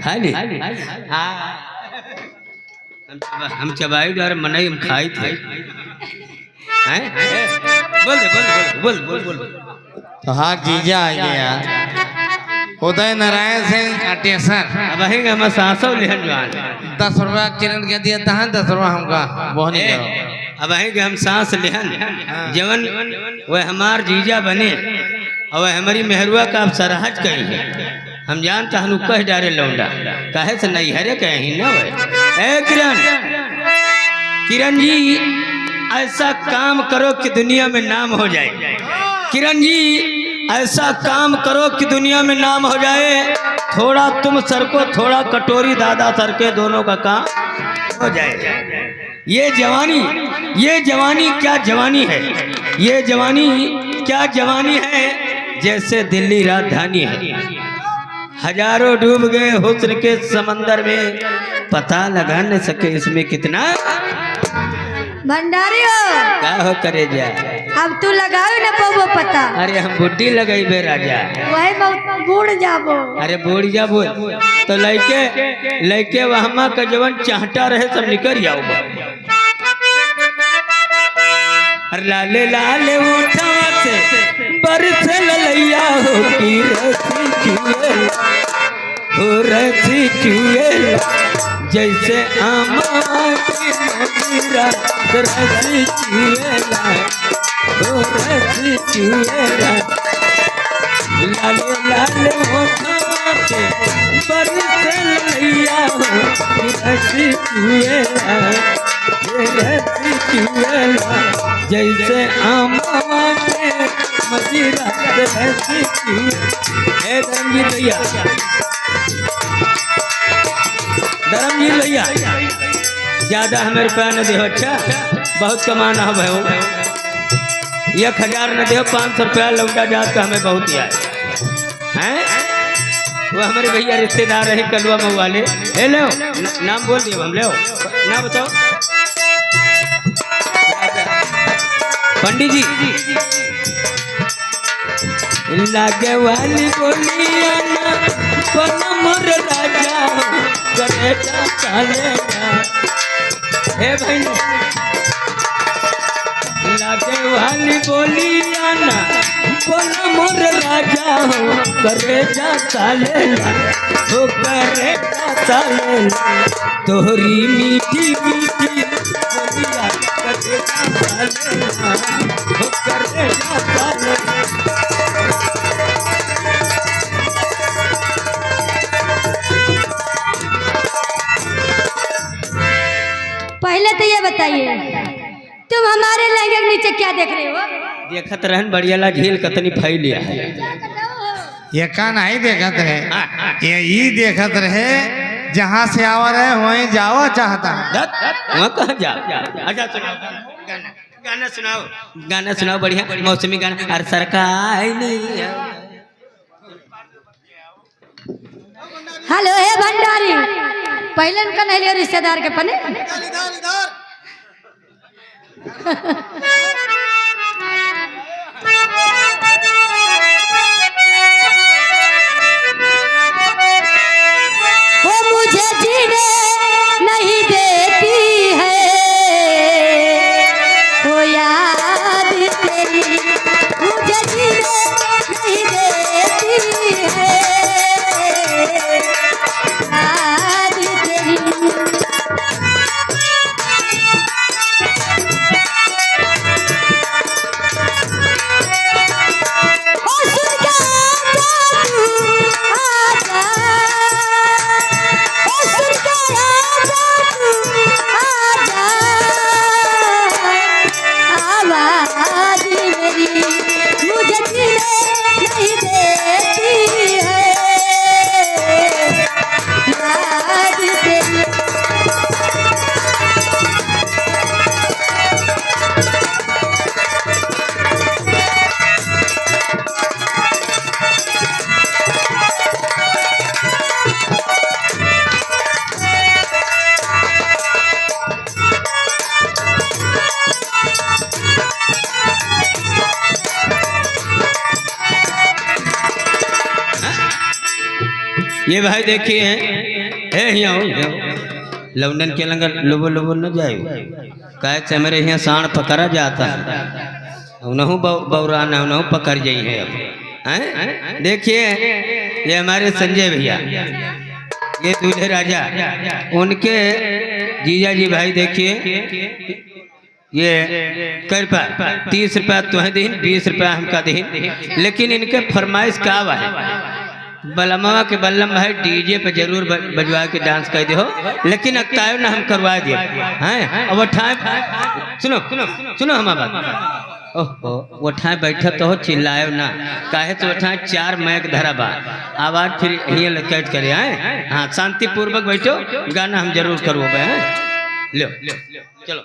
खाली हाँ हम चबाई द्वारा मनाई हम खाई थे हैं बोल दे बोल बोल बोल बोल तो हाँ जीजा आ गया उदय नारायण सिंह अटेसर। अब है हम सांसों लेहन जवान 10 रुपया किरण के दिया था 10 रुपया हमका वो नहीं करो। अब है कि हम सांस लेहन जवन वह हमार जीजा बने और वह हमारी मेहरुआ का आप सराहज कही है हम जानता हनु कह डारे लौंडा कहे से नहीं हरे कहीं ना वह ए किरण जी ऐसा काम करो कि दुनिया में नाम हो जाए। किरण जी ऐसा काम करो कि दुनिया में नाम हो जाए। थोड़ा तुम सर को थोड़ा कटोरी दादा सर के दोनों का काम हो जाए। ये जवानी क्या जवानी है। ये जवानी क्या जवानी है जैसे दिल्ली राजधानी है। हजारों डूब गए हुस्न के समंदर में पता लगा न सके इसमें कितना भंडारी हो क्या हो करे जा। अब तू लगाओ ना वो पता। अरे हम बुड्ढी लगाई बे राजा वही बूढ़ जाबो। अरे बूढ़ जाबो तो लैके वहमा का जवन चाहता रहे सब निकल जाओ। लाले लाले उठावा से बरस ललैया हो की रसी चुएला जैसे आमा की मोगरा रसी चुएला हो रसी चुएला। लाले लाले उठावा से बरस ललैया हो की रसी चुएला रसी चुएला जैसे आमा के मजीरा रसी चुएला। धर्मजीत भैया ज्यादा हमें रुपया न दे अच्छा बहुत कमाना हो भाई 1000 न दे 500 रुपया लौटा जात का हमें बहुत ही आए हैं। वो हमारे भैया रिश्तेदार रहे कलुआ मऊ वाले ले लो नाम बोल दिए हम ले ना बताओ पंडित जी लागे वाली बोलिया ना मोर राजा करे चलेगा। हे भाई लागे वाली बोलिया ना मोर राजा हो करे चलेगा हो करे चलेगा तोहरी मीठी मीठी बोलिया करे चलेगा हो करे चलेगा। पहले तो ये बताइए तुम हमारे लहंगे के नीचे क्या देख रहे हो। देखत रहन बढ़िया झील कतनी फैल लिया है। ये का नहीं देखत रहे ये देखत रहे जहाँ से आवा रहे वहीं जावा चाहता वहाँ कहाँ जा अच्छा सुनाओ गाना सुनाओ बढ़िया मौसमी गाना। अरे सरकार हेलो हे भंडारी पहले उनका नहीं लिया रिश्तेदार के पने वो मुझे जीने नहीं देती है वो याद तेरी मुझे जीने नहीं देती है याद तेरी। ये भाई देखिए है यहाँ लौंडन के लंगर लोबो लोबो न जाए कहे से मेरे यहाँ साण पकड़ा जाता है उन्हों बौराना उन्हों पकड़ जाई है अब हैं? देखिए ये हमारे संजय भैया ये दूल्हे राजा उनके जीजा जी भाई देखिए ये कर पा 30 रुपया तुम्हें दीन 20 रुपया हमका दीन लेकिन इनके फरमाइश का है बलमवा के बल्लम भाई डीजे पे जरूर बजवा के डांस कर दो लेकिन अक्तायो ना हम करवा दिए हैं अब सुनो सुनो सुनो हमारा बात ओहो वो ठाए बैठा तो हो चिल्लाए ना काहे तो ठाए 4 मैक धरा बा आवाज फिर ये कट करे हैं हाँ शांति पूर्वक बैठो गाना हम जरूर करवो बे हैं लो चलो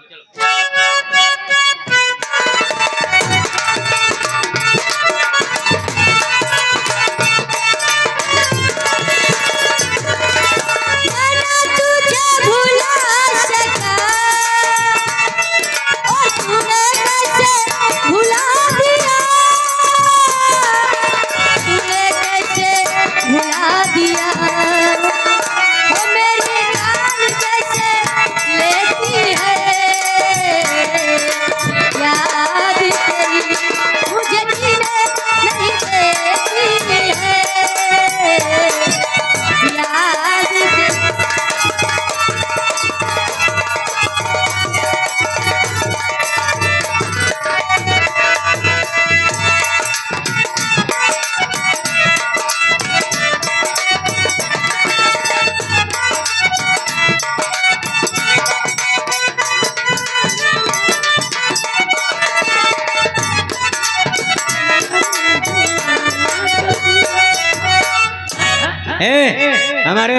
हमारे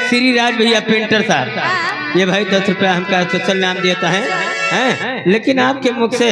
श्री राज भैया पेंटर साहब ये भाई 10 रुपया हमका सोशल नाम देता है लेकिन आपके मुख से